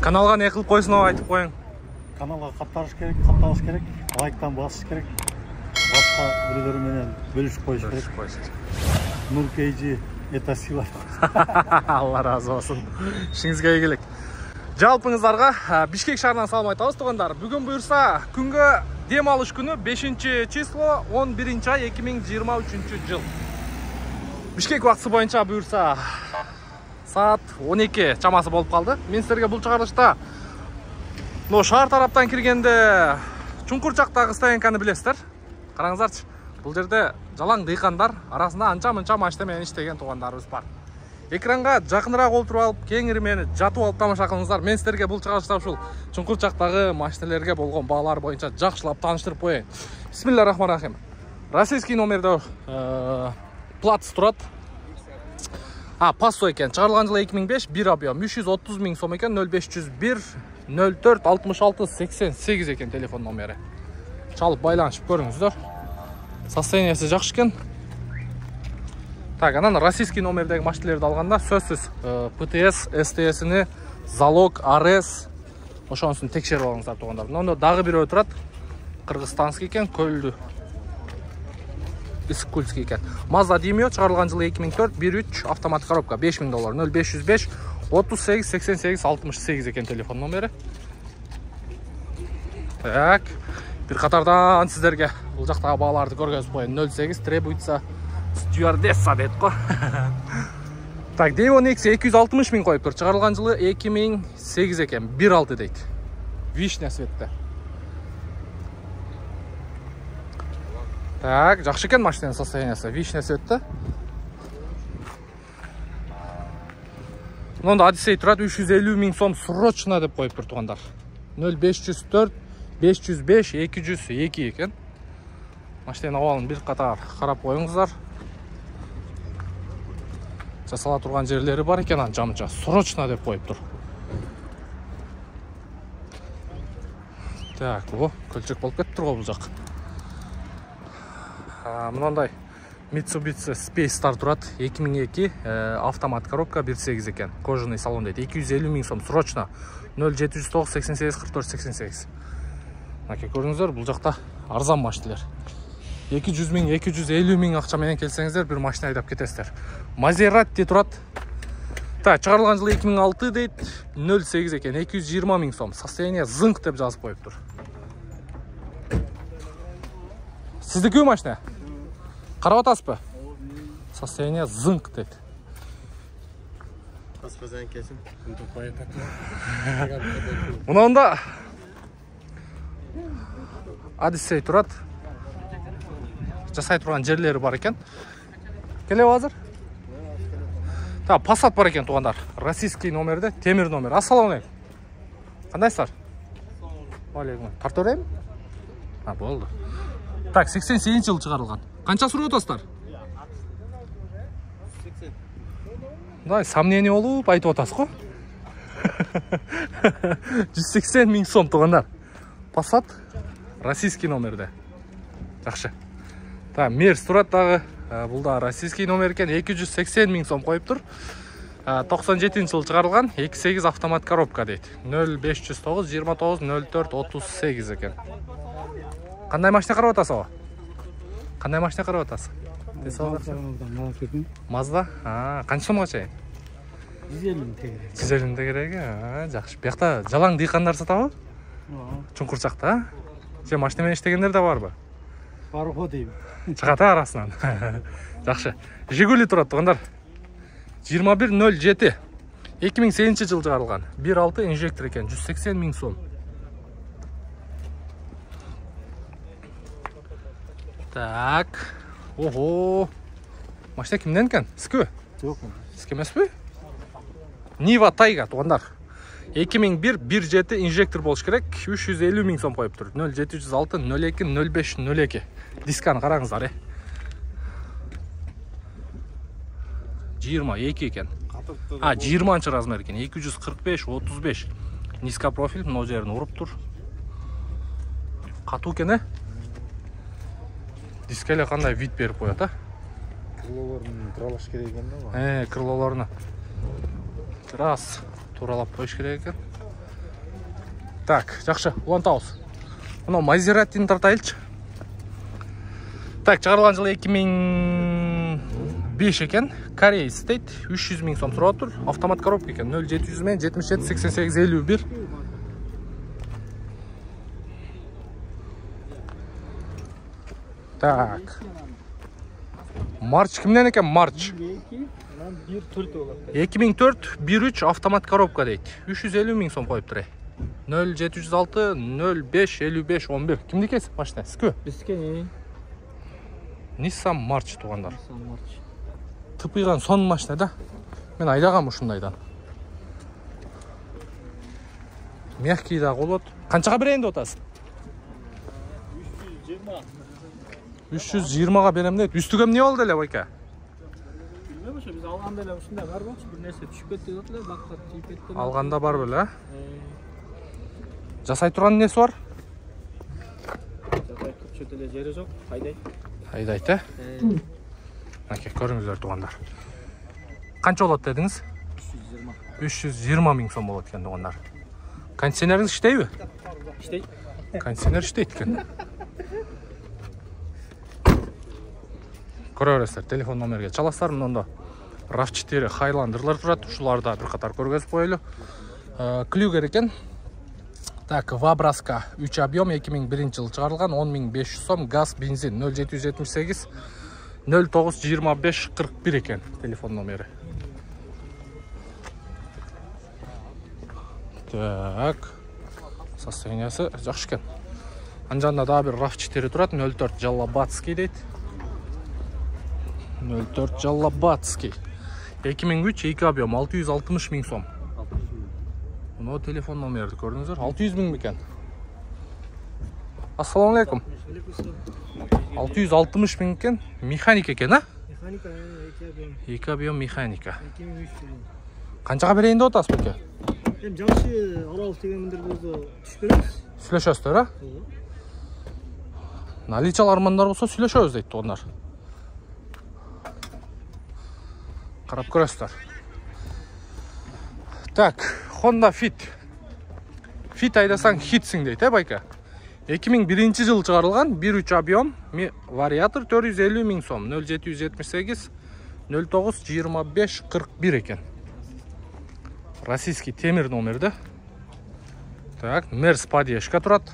Каналға не қылып қойсын, айтып қойың. Каналға қапталыш керек, лайктан басыш керек. Басқа біреулерменен бөлісіп қойыш керек. Нұр кейжі, это сила. Алла разы болсын. Ішіңізге игілік. Жалпыңыздарға Бишкек шаарынан салам айтабыз туғандар. Бүгін бұйырса күнгі демалыш күні 5 число 11 ай 2023 жыл. Бишкек уақыты бойынша бұйырса саат 12 чамасы болып қалды. Мен сіздерге бұл шығарылышта шаар тараптан кіргенде Чуңкурчактагы стоянканы білесіздер. Қараңыздаршы, бұл жерде жалаң дыйкандар арасында анча-мынча машинамен иштеген туғандарыбыз бар. Экранға жақынырақ отырып алып, кеңірмені жатып алып тамаша қылыңыздар. Мен сіздерге бұл шығарылышта ушул Чуңкурчактагы машиналарга болгон баалар боюнча жакшылап тааныштырып коеюн. Бисмиллахиррахманиррахим. Российский номерде плац турат. Пассо екен. Чыгарылган жылы 2005, 1 объем 330 000 сом екен. 0501 04 66 88 екен телефон номері. Чалып байланышып көріңіздер. Состояниясы жақсы екен. Так, анан российский номердегі машиналарды алғанда сөзсіз ПТС, СТС-ні, залог, АРС ошонысын текшеріп алыңыздар туғандар. Онда дағы бирөө турат. Кыргызстанский екен, көлді. Искульский екен. Mazda деймио, чыгарылган жылы 2004, 1.3 автомат коробка, $5000, 0505 38 88 68 екен телефон номері. Так, bir қатардан сіздерге бұл жақтағы бағаларды көргізіп қойын. 08 требуется стюардесса деді қой. Так, Devon X 260 000 қойып тұр. Чыгарылған жылы 2008 екен, 1.6 дейді. Вишня светті. Так, жақсы екен машинаның состояниясы. Вишня светті. Онда Одиссей тұрады 350 000 сом срочно деп қойып тұр туғандар. 0504 505 202 екен. Машинаның ауалын бір қатар қарап қойыңыздар. Жасала тұрған жерлері бар екен, анча-мынча срочно деп қойып тұр. Так, көлчек болып кетіп тұр ғой бұл жақ. Мынандай Mitsubishi Space-тар тұрады. 2002 автомат коробка 1.8 екен. Кожаный салон дейді. 250 000 сом срочно. 0709 88 44 88. Наке көріңіздер, бұл жақта арзан машиналар. 200 000, 250 000 ақшаменен келсеңіздер, бір машина айдап кетесіздер. Maserati тұрады. Так, чыгарылган жылы 2006 дейді. 08 екен. 220 000 сом. Состояние зыңқ деп жазып қойып тұр. Сіздікі машина? Қарап атасыз ба? Состояние зыңқ дейді. Мұнда Одиссей тұрады. Жасай тұрған жерлері бар екен. Келе азыр? Так, Passat бар екен туғандар. Российский номерде, темір номер. Ассалаумалейкум. Қандайсыздар? Уалейкум. Тартып өрейін? Болды. Так, 88 жыл шығарылған. Қанша сұрап отырсыздар? 80. Сомнение болып айтып отырсыз ғой. 180 000 сом туғандар. Passat российский номерде. Жақсы. Так, Мерс тұрады дағы. Бұлда российский номер екен. 280 000 сом қойып тұр. 97 жыл шығарылған. 2.8 автомат коробка дейді. 0509 29 04 38 екен. Қандай машина қарап отырсыз о? Қандай машина қарап отырсыз? Mazda? Қанша сомға шейін? 150 керек. Жақсы. Бұяқта жалаң дыйқандар сатабы? Чуңкурчакта? Сен машинамен іштегендер де бар ба? Бар ғой деймін. Шығаты арасынан. Жақсы. Жигули тұрады тұғандар. 2107. 2008 жыл шығарылған. 1.6 инжектор екен. 180 000 сом. Так. Ого. Машина кімден екен? Сізкі? Жоқ. Сізкі емес пе? Niva Tayga туғандар. 2001 1.7 инжектор болыш керек. 350 000 сом қойып тұр. 0706 02 05 02. Дисканы қараңыздар. 22 екен. 20-ші размер екен. 245 35. Низко профиль, мына жерін ұрып тұр. Қату екен, Дискеле қандай вид беріп қояды, Крылоларын тұралаш керек екен да. Крылоларына. Раз. туралап коюш керек экен. Так, жакшы, улантабыз. Мына Мазератини тартайлычы. Так, чыгарылган жылы 2005 экен. Кореец дейт. 300 000 сом сурап тур. Автомат коробка экен. 0700 мен 77 88 51. Так. Марч кимден экен? Марч. 2004 13 автомат коробка дейт. 350 000 сом коюптур. 0706 05 55 11. Кимдикеси машина? Сізкі? Бізге Nissan March туғандар. Тыпыйған сон машина да. Мен айдағам ушундайдан. Мягкий да болот. Канчага берейин деп атасың? 320га берем дейт. Үстүгө эмне болду эле байка? Билбейм ошо биз алганда эле ушундай бар болчу, бир нерсе түшүп кетти деп эле, бакка тийип кетти. Алганда бар беле? Жасай турган нерсе бар? Жасай чөт эле жери жок, айдайт. Айдайт, Аке, көрүңүздөр тугандар. Канча болот дедиңиз? 320 000 сом болот экен тугандар. Кондиционериңиз иштейби? Иштейт. Кондиционер иштейт экен. Көрө бересиздер, телефон номерге чаласыздар. Мында RAV4 Highlander турат, ушуларда бир катар көргөзүп коелу. Клюгер экен. Так, Вабраска 3 объем 2001 жыл чыгарылган, 10.500 сом, газ, бензин 0778 09 25 41 экен телефон номери. Так, состояниясы жакшы экен. Анжанда да бир RAV4 турат, 04 Жаллабатский дейт. 04 Жаллабатский. 2003 2 объем 660 000 сом. Мына телефон номерди көрдүңүздөр. 600 000 бекен. Ассаламу алейкум. 660 000 экен. Механик экен, а? Механика 2 объем. 2 объем механика. 2003. Канчага берейин деп атасыз беке? Эми жакшы аралык дегендер болсо түшүп беребиз. Сүйлөшөсүздөр, а? Наличалармандар болсо сүйлөшөбүз дейт тугандар. Карап көрөсүздөр. Так, Honda Fit. Fit айдасаң хитсиң дейт, байка? 2001 жыл чыгарылган, 1.3 объем, вариатор 450 000 сом, 0778 09 25 41 экен. Российский темир номерди. Так, Мерс поддержка турат.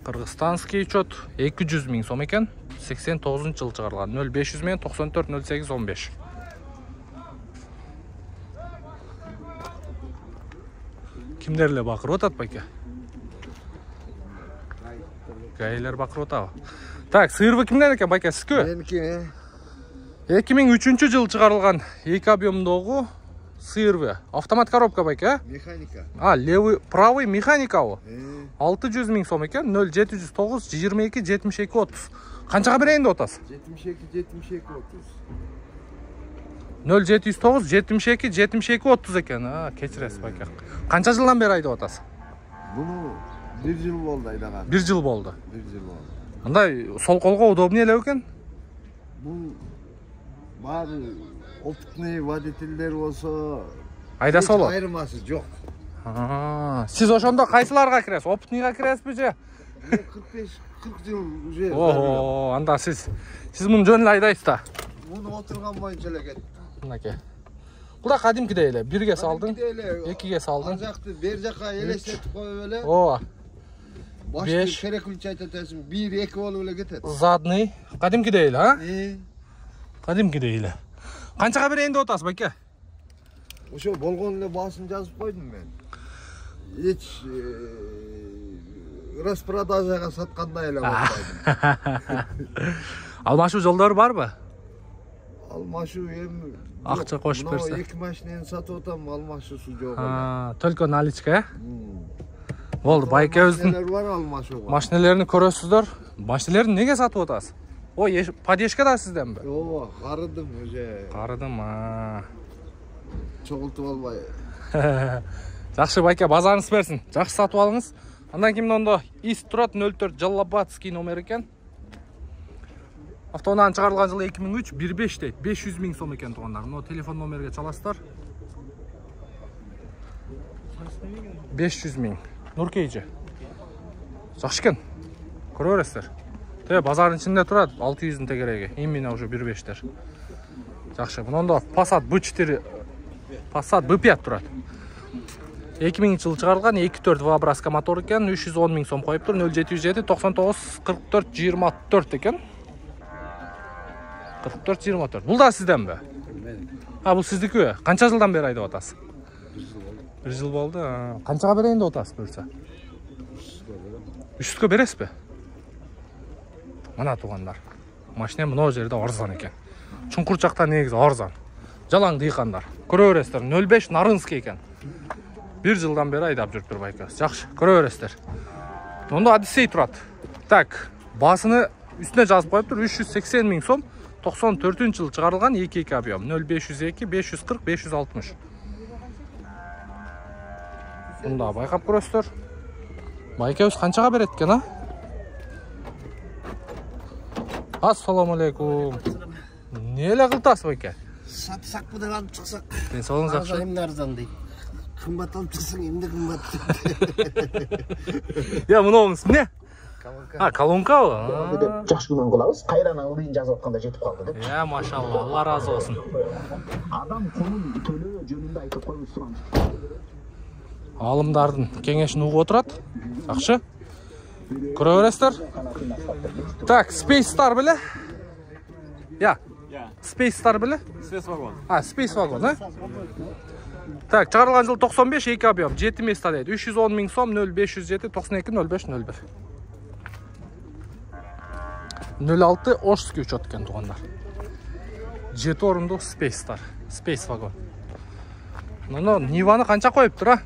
Кыргызстанский учет 200 000 сом экен, 89 жыл чыгарылган, 0500 мен 94 08 15. Кимдерле бакырып атат байка? Гаилер бакырып атабы? Так, сыйырбы кимден экен байка, сизкү? Меники. 2003 жыл чыгарылган 2 объемдогу сыйырбы. Автомат коробка байка, Механика. Левый, правый механикабы. 600 000 сом экен, 0709 22 72 30. Канчага берейин деп атасыз? 72 30. 0709 72 72 30 экен. Кечиресиз байка. Канча жылдан бери айдап атасыз? Буну 1 жыл болду айдаган. 1 жыл болду. 1 жыл болду. Мындай сол колго удобный эле экен. Бул баары опытный водительдер болсо Айдаса болот. Айырмасы жок. Сиз ошондо кайсыларга киресиз? Опытныйга киресизби же? 45 40 жыл уже. Ого, анда сиз муну жөн эле айдайсыз да. Муну отурган боюнча эле кетти. Мынакей. Бул да кадимкидей эле. 1ге салдың, 2ге салдың. Ан жакты бер жака элестетип коюп эле. Ооба. Башты керекилчи айтасың 1 2 болуп эле кетет. Задный. Кадимкидей эле, а? Кадимкидей эле. Канчага берейин деп атасыз байке? Ошо болгон эле баасын жазып койдум мен. Эч распродажага саткандай эле болбойду. Алмашуу жолдору барбы? Алмашуу эми Акча кошуп берсе. Эки машинени сатып атам, алмашуусу жок. Только наличка, Болду, байкебиздин бар алмашууга. машинелерин көрөсүздөр. Машинелерин неге сатып атасыз? Ой, поддержка да сизденби? Ооба, карыдым уже. Карыдым, Чогултуп албай. Жакшы байке, базарыңыз берсин. Жакшы сатып алыңыз. Андан кийин ондо ис турат 04 Жаллабатский номер экен. Автоунан чыгарылган жылы 2003 15 дейт. 500 000 сом экен тугандар. Но телефон номерге чаласыздар. 500 миң. Нуркейжи. Жакшы экен. Көрө бересиздер. Базардын ичинде турат 600-дун тегереги. Именно уже 1.5-тер. Жакшы. Мынанда Passat B4, Passat B5 турат. 2000-жылы чыгарылган 2.4 V-образка мотор экен, 310 миң сом коюп тур, 0707 99 44 24 экен. 44 24. Бул да сизденби? Бул сиздики. Канча жылдан бери айдап атасыз? 1 жыл болду. Канчага берейин деп атасыз буюрса? 300 бересизби? Мына туугандар. Машина мына жерде арзан экен. Чуңкур жакта негизи арзан. Жалаң дыйкандар. Көрө бересиздер, 05 Нарынский экен. 1 жылдан бери айдап жүрүптүр байкасы. Жакшы, көрө бересиздер. Мында Одиссей турат. Так, басыны үстүнө жазып коюптур, 380 миң сом. 94-жылы чыгарылган 2.2 объем. 0502 540 560. Мында байкап көрөсүздөр. Байкебиз канчага берет экен, а? Ассаламу алейкум. Не эле кылтасыз байке? Сатсакпы деп алып чыксак. Мен соңуңуз жакшы. Арзан дейт. Кымбат алып чыксаң эмне кымбат? Я, мынауңуз эмне? Колонкабы? Жакшы күнөн кылабыз. Кайран ылдыйын жазып атканда жетип калды деп. Машалла, Алла разы болсун. Адам конун төлөө жөнүндө айтып коюп турган. Алымдардын кеңешин угуп отурат. Жакшы. Көрө бересиздер. Так, Space Star беле? Я. Space Star беле? Space Wagon. Space Wagon, а? Так, чыгарылган жыл 95, 2 объем, 7 места дейт. 310 миң сом, 0507 92 05 05. 06 Ошский учет экен туугандар. 7 орундуу Space Star, Space Wagon. Мына Ниваны канча коюптур, а?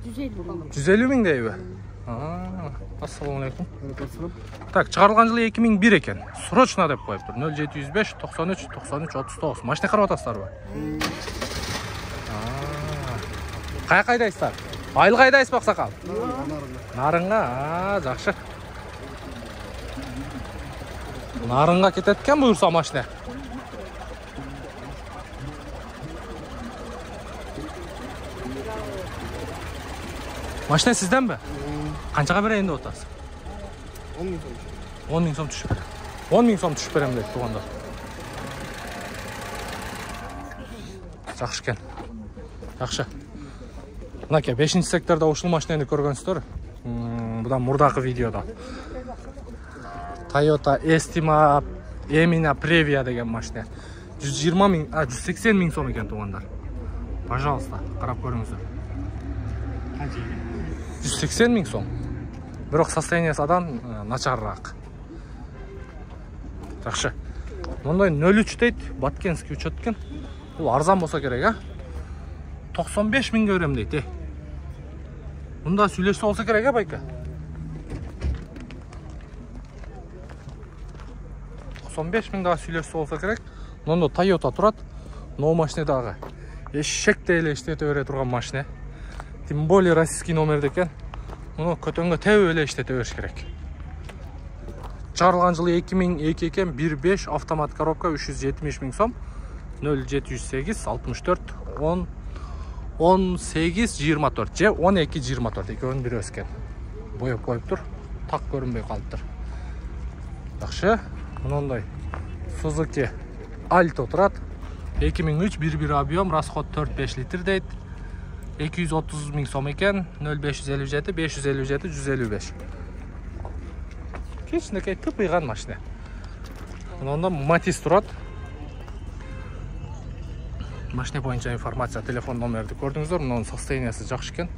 150 миң дейби? Ассаламу алейкум. Так, чыгарылган жылы 2001 экен. Срочно деп коюптур. 0705 93 93 39. Машина карап атасыздарбы? Каяка айдайсыздар? Айылга айдайсызбы аксакал? Нарынга, жакшы. Нарынга кетет экен буюрса машина. Машина сизденби? Канчага берейин деп атасыз? 10 миң сом түшүп берем. 10 миң сом түшүп берем дейт туугандар. Жакшы экен. Жакшы. Мынакей 5-секторда ушул машинени көргөнсүздөр. Будан мурдакы видеодо. Toyota Estima Emina Previa деген машина. 120 миң, 180 миң сом экен туугандар. Пожалуйста, карап көрүңүздөр. 180 миң сом. Бирок состояниясы адан начарраак. Жакшы. Мындай 03 дейт, Баткенский учет экен. Бул арзан болсо керек, а? 95 миңге берем дейт, Мында сүйлөшсө болсо керек, байка? 95 миң дагы сүйлөшсө болсо керек. Мында Toyota турат. Но машина дагы эшектей эле иштете бере турган машина. Тем более российский номерде экен. Муну көтөнгө тебип эле иштете бериш керек. Чыгарылган жылы 2002 экен, 1.5 автомат коробка 370 миң сом. 0708 64 10 18 24 же 12 24 экөөнүн бири өскөн. Боеп коюптур. Так көрүнбөй калыптыр. Жакшы. Мындай Suzuki Alto турат. 2003 1.1 объем, расход 4-5 литр дейт. 230 миң сом экен. 0557 557 155. Кечинекей тыпыйган машина. Мында Matiz турат. Машина боюнча информация, телефон номерди көрдүңүздөр. Мунун состояниясы жакшы экен.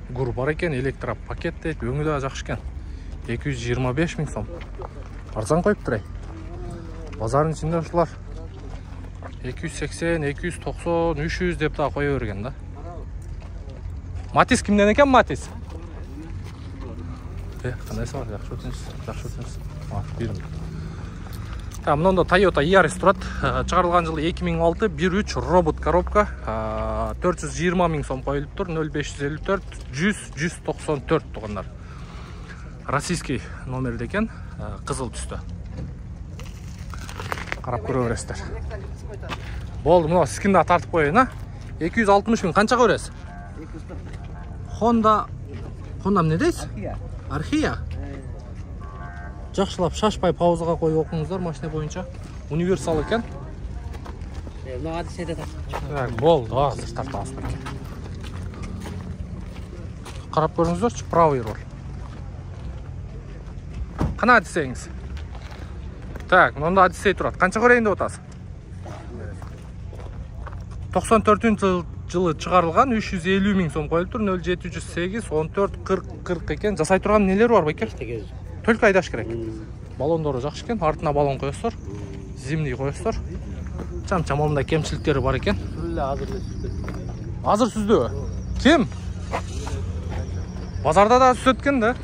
Гур бар экен, электропакет дейт, өңү да жакшы экен. 225 миң сом. Арзан коюптур. Базардын ичинде ушулар 280, 290, 300 деп да кое берген да. Matiz кимден экен, Matiz? Кандайсы бар? Жакшы өтүңүз. Бирим. Мында Toyota Yaris турат. Чыгарылган жылы 2006 1.3 робот коробка. 420 миң сом коюлуптур. 0554 100 194 туугандар. Российский номерде экен, кызыл түстө. Карап көрө бересиздер. Болду, мына скинди тартып коеюн, 260 миң канчага бересиз? Honda эмне дейсиз? Архия. Жакшылап шашпай паузага коюп окуңуздар, машина боюнча. Универсал экен. Мына адиседе Так, болду, азыр тартабыз экен. Карап көрүңүздөрчү, правый руль. Кана десеңиз. Так, мында адисей турат. Канча көрөйүн деп атасыз? 94-жылы чыгарылган 350 миң сом коюлуптур. 0708 14 40 40 экен. Жасай турган нелер бар бекер? Только айдаш керек. Балондору жакшы экен. Артына балон коесуңар. Зимний коесуңар. Чам-чам мындай кемчиликтери бар экен. Азыр сүздүбү? Ким? Базарда да сүзөт экен да.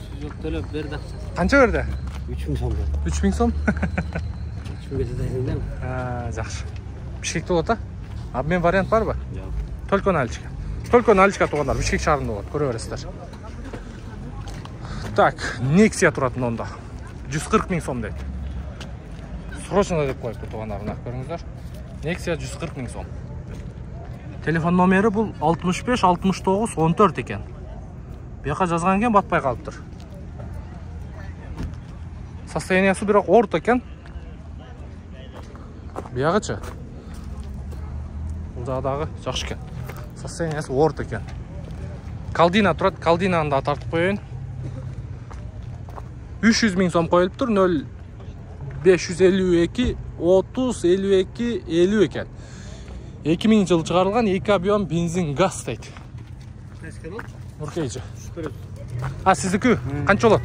төлөп берди. Канча берди? 3000 сом. 3000 сом? 3000 кетеден. Жакшы. Бишкекте болот а? Обмен вариант барбы? Жок. Только наличка. Только наличка туугандар. Бишкек шаарында болот. Көрө бересиздер. Так, Nexia турат мында. 140 миң сом дейт. Срочно деп коюпту туугандар, мына көрүңүздөр. Nexia 140 миң сом. Телефон номери бул 65 69 14 экен. Буяка жазган экен, батпай калыптыр. Состояниясы бирок орто экен. Буягычы. Бул жагдагы жакшы экен. Состояниясы орто экен. Калдина турат, калдинаны да тартып коеюн. 300 миң сом коюлуптур. 0552 30 52 50 экен. 2000 жылы чыгарылган 2 объем бензин газ дейт. Нуркейжи. А, сиздики канча болот?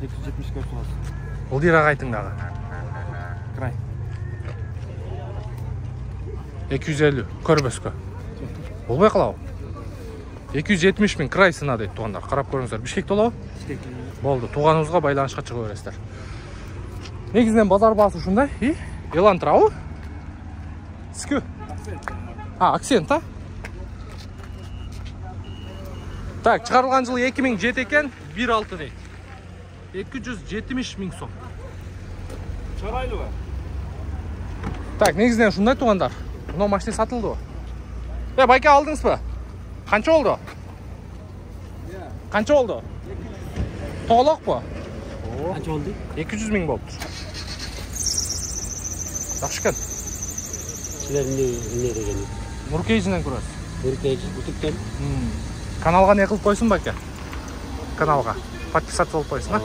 270 га болот. Ылдыйраак айтың дагы. Край. 250 көрбөскө. Болбой калабы? 270 миң крайсына дейт туугандар. Карап көрүңүздөр. Бишкекте болобу? Болду. Тууганыбызга байланышка чыга бересиздер. Негизинен базар баасы ушундай. Элантрабы? Скү. Акцент, а? Так, чыгарылган жылы 2007 экен, 1.6 дейт. 270 миң сом. Чарайлыбы? Так, негизинен ушундай туугандар. Мына машина сатылды. Байке алдыңызбы? Канча болду? Канча болду? Тоголокпу? Канча болду? 200 миң болуптур. Жакшы экен. Силердин эмне деген? Нуркейжинен көрөсүз. Нуркейжи бутуктан. Каналга не кылып койсуң байке? Каналга подписаться болуп койсуң, а?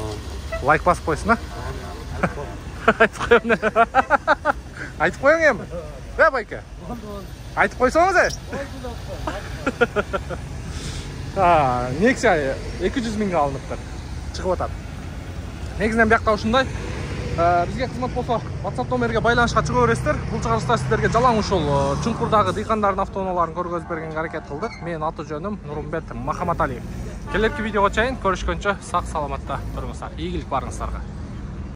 Лайк басып койсуң, а? Айтып коем. Айтып коең эми. Байке. Айтып койсоңуз. Nexia 200 миңге алыныптыр. Чыгып атат. Негизинен биякта ушундай. Бизге кызмат болсо, WhatsApp номерге байланышка чыга бересиздер. Бул чыгарышта сиздерге жалаң ушул чуңкурдагы дыйкандардын автоунааларын көргөзүп беренге аракет кылдык. Менин аты жөнүм Нурмбет Махаматалиев. Келерки видеого чейин көрүшкөнчө сак саламатта туруңуздар. Ийгилик барыңыздарга.